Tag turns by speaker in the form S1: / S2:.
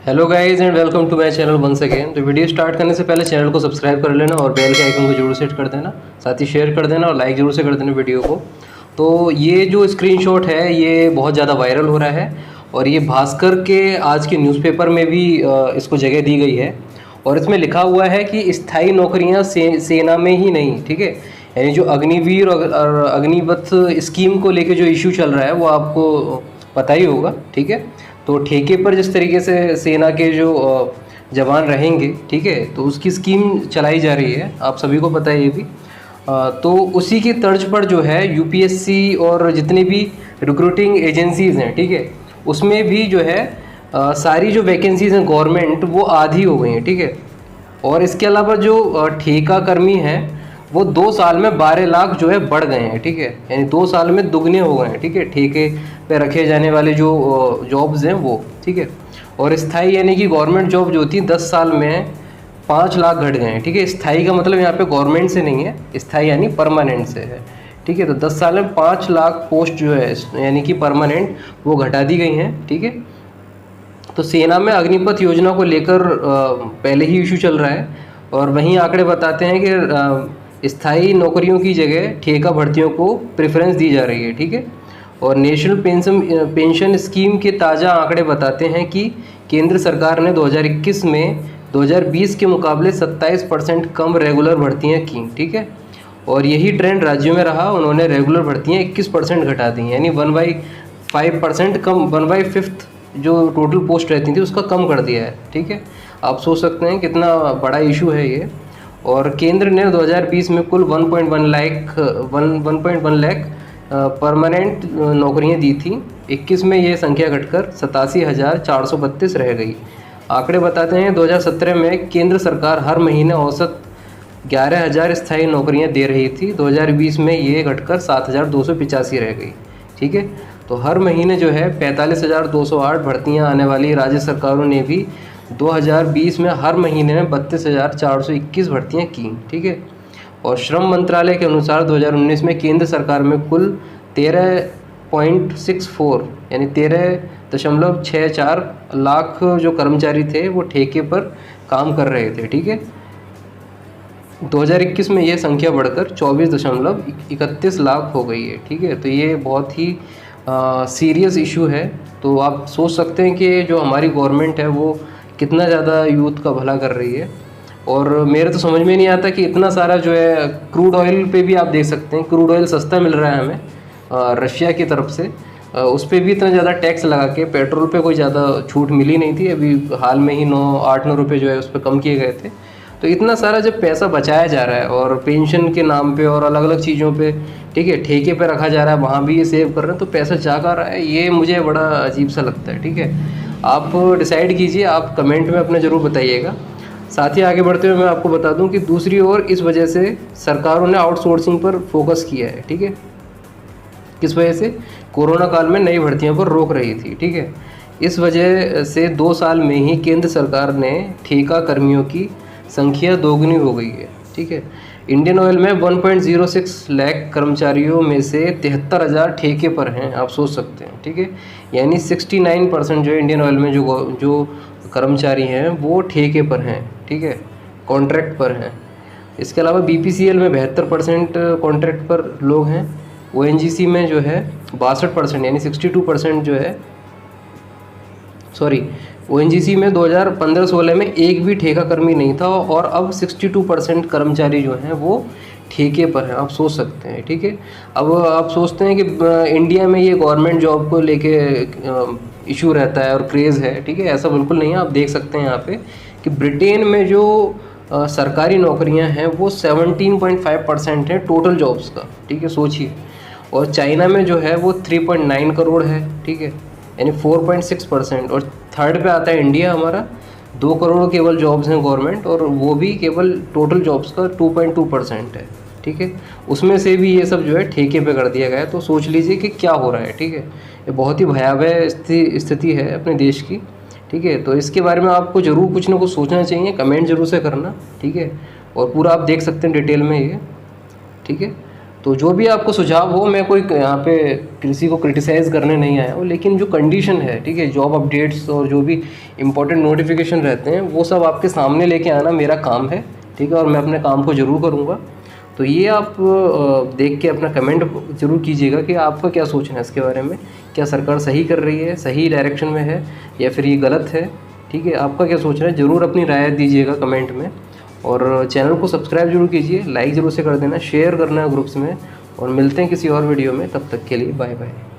S1: Hello guys and welcome to my channel once again. तो video start करने से पहले चैनल को सब्सक्राइब कर लेना और बेल के आइकन को जरूर सेट कर देना, साथ ही शेयर कर देना और लाइक जरूर से कर देना वीडियो को। तो ये जो स्क्रीनशॉट है ये बहुत ज़्यादा वायरल हो रहा है और ये भास्कर के आज के न्यूज़पेपर में भी इसको जगह दी गई है और इसमें लिखा हुआ है कि स्थायी नौकरियाँ सेना में ही नहीं, ठीक है। यानी जो अग्निवीर और अग्निपथ स्कीम को लेके जो इशू चल रहा है वो आपको पता ही होगा, ठीक है। तो ठेके पर जिस तरीके से सेना के जो जवान रहेंगे, ठीक है, तो उसकी स्कीम चलाई जा रही है, आप सभी को पता है ये भी। तो उसी की तर्ज पर जो है यूपीएससी और जितनी भी रिक्रूटिंग एजेंसीज़ हैं, ठीक है, उसमें भी जो है सारी जो वैकेंसीज़ हैं गवर्नमेंट वो आधी हो गई हैं, ठीक है। और इसके अलावा जो ठेका कर्मी हैं वो 2 साल में 12 लाख जो है बढ़ गए हैं, ठीक है। यानी 2 साल में दुगने हो गए हैं, ठीक है, ठेके पे रखे जाने वाले जो जॉब्स हैं वो, ठीक है। और स्थाई यानी कि गवर्नमेंट जॉब जो होती है 10 साल में 5 लाख घट गए हैं, ठीक है। स्थाई का मतलब यहाँ पे गवर्नमेंट से नहीं है, स्थाई यानी परमानेंट से है, ठीक है। तो 10 साल में 5 लाख पोस्ट जो है यानी कि परमानेंट वो घटा दी गई हैं, ठीक है। तो सेना में अग्निपथ योजना को लेकर पहले ही इशू चल रहा है और वहीं आंकड़े बताते हैं कि स्थायी नौकरियों की जगह ठेका भर्तियों को प्रेफरेंस दी जा रही है, ठीक है। और नेशनल पेंशन स्कीम के ताज़ा आंकड़े बताते हैं कि केंद्र सरकार ने 2021 में 2020 के मुकाबले 27% कम रेगुलर भर्तियां की, ठीक है। और यही ट्रेंड राज्यों में रहा, उन्होंने रेगुलर भर्तियां 21% घटा दी, यानी 1/5% कम, 1/5 जो टोटल पोस्ट रहती थी उसका कम कर दिया है, ठीक है। आप सोच सकते हैं कितना बड़ा इशू है ये। और केंद्र ने 2020 में कुल 1.1 लाख परमानेंट नौकरियां दी थी। 21 में ये संख्या घटकर 87,432 रह गई। आंकड़े बताते हैं 2017 में केंद्र सरकार हर महीने औसत 11,000 स्थायी नौकरियां दे रही थी, 2020 में ये घटकर 7,285 रह गई, ठीक है। तो हर महीने जो है 45,208 भर्तियां आने वाली। राज्य सरकारों ने भी 2020 में हर महीने में 32,421 भर्तियां की, ठीक है। और श्रम मंत्रालय के अनुसार 2019 में केंद्र सरकार में कुल 13.64 यानी 13.64 लाख जो कर्मचारी थे वो ठेके पर काम कर रहे थे, ठीक है। 2021 में ये संख्या बढ़कर 24.31 लाख हो गई है, ठीक है। तो ये बहुत ही सीरियस इशू है। तो आप सोच सकते हैं कि जो हमारी गवर्नमेंट है वो कितना ज़्यादा यूथ का भला कर रही है। और मेरे तो समझ में नहीं आता कि इतना सारा जो है क्रूड ऑयल पे भी आप देख सकते हैं, क्रूड ऑयल सस्ता मिल रहा है हमें रशिया की तरफ से, उस पर भी इतना ज़्यादा टैक्स लगा के। पेट्रोल पे कोई ज़्यादा छूट मिली नहीं थी, अभी हाल में ही 8-9 रुपये जो है उस पर कम किए गए थे। तो इतना सारा जब पैसा बचाया जा रहा है और पेंशन के नाम पे और अलग अलग चीज़ों पे, ठीक है, ठेके पे रखा जा रहा है, वहाँ भी ये सेव कर रहे हैं, तो पैसा जा कर रहा है, ये मुझे बड़ा अजीब सा लगता है, ठीक है। आप डिसाइड कीजिए, आप कमेंट में अपने ज़रूर बताइएगा। साथ ही आगे बढ़ते हुए मैं आपको बता दूं कि दूसरी ओर इस वजह से सरकारों ने आउटसोर्सिंग पर फोकस किया है, ठीक है। किस वजह से? कोरोना काल में नई भर्तियों पर रोक रही थी, ठीक है। इस वजह से 2 साल में ही केंद्र सरकार ने ठेका कर्मियों की संख्या दोगुनी हो गई है, ठीक है। इंडियन ऑयल में 1.06 लाख कर्मचारियों में से 73,000 ठेके पर हैं, आप सोच सकते हैं, ठीक है। यानी 69% जो है इंडियन ऑयल में जो कर्मचारी हैं वो ठेके पर हैं, ठीक है, कॉन्ट्रैक्ट पर हैं। इसके अलावा बीपीसीएल में 72% कॉन्ट्रैक्ट पर लोग हैं। ओएनजीसी में जो है 62% यानी 62% जो है, सॉरी, ओएनजीसी में 2015-16 में एक भी ठेका कर्मी नहीं था और अब 62% कर्मचारी जो हैं वो ठेके पर हैं, आप सोच सकते हैं, ठीक है। अब आप सोचते हैं कि इंडिया में ये गवर्नमेंट जॉब को लेके इशू रहता है और क्रेज़ है, ठीक है, ऐसा बिल्कुल नहीं है। आप देख सकते हैं यहाँ पे कि ब्रिटेन में जो सरकारी नौकरियाँ हैं वो 17.5% है टोटल जॉब्स का, ठीक है, सोचिए। और चाइना में जो है वो 3.9 करोड़ है, ठीक है, यानी 4.6%। और थर्ड पे आता है इंडिया हमारा, 2 करोड़ केवल जॉब्स हैं गवर्नमेंट और वो भी केवल टोटल जॉब्स का 2.2% है, ठीक है। उसमें से भी ये सब जो है ठेके पे कर दिया गया है। तो सोच लीजिए कि क्या हो रहा है, ठीक है। ये बहुत ही भयावह स्थिति है अपने देश की, ठीक है। तो इसके बारे में आपको ज़रूर कुछ ना कुछ सोचना चाहिए, कमेंट जरूर से करना, ठीक है। और पूरा आप देख सकते हैं डिटेल में ये, ठीक है। तो जो भी आपको सुझाव हो, मैं कोई यहाँ पे किसी को क्रिटिसाइज़ करने नहीं आया हूँ, लेकिन जो कंडीशन है, ठीक है, जॉब अपडेट्स और जो भी इम्पोर्टेंट नोटिफिकेशन रहते हैं वो सब आपके सामने लेके आना मेरा काम है, ठीक है, और मैं अपने काम को ज़रूर करूँगा। तो ये आप देख के अपना कमेंट ज़रूर कीजिएगा कि आपका क्या सोचना है इसके बारे में, क्या सरकार सही कर रही है, सही डायरेक्शन में है या फिर ये गलत है, ठीक है, आपका क्या सोचना है, ज़रूर अपनी राय दीजिएगा कमेंट में। और चैनल को सब्सक्राइब जरूर कीजिए, लाइक ज़रूर से कर देना, शेयर करना ग्रुप्स में, और मिलते हैं किसी और वीडियो में, तब तक के लिए बाय बाय।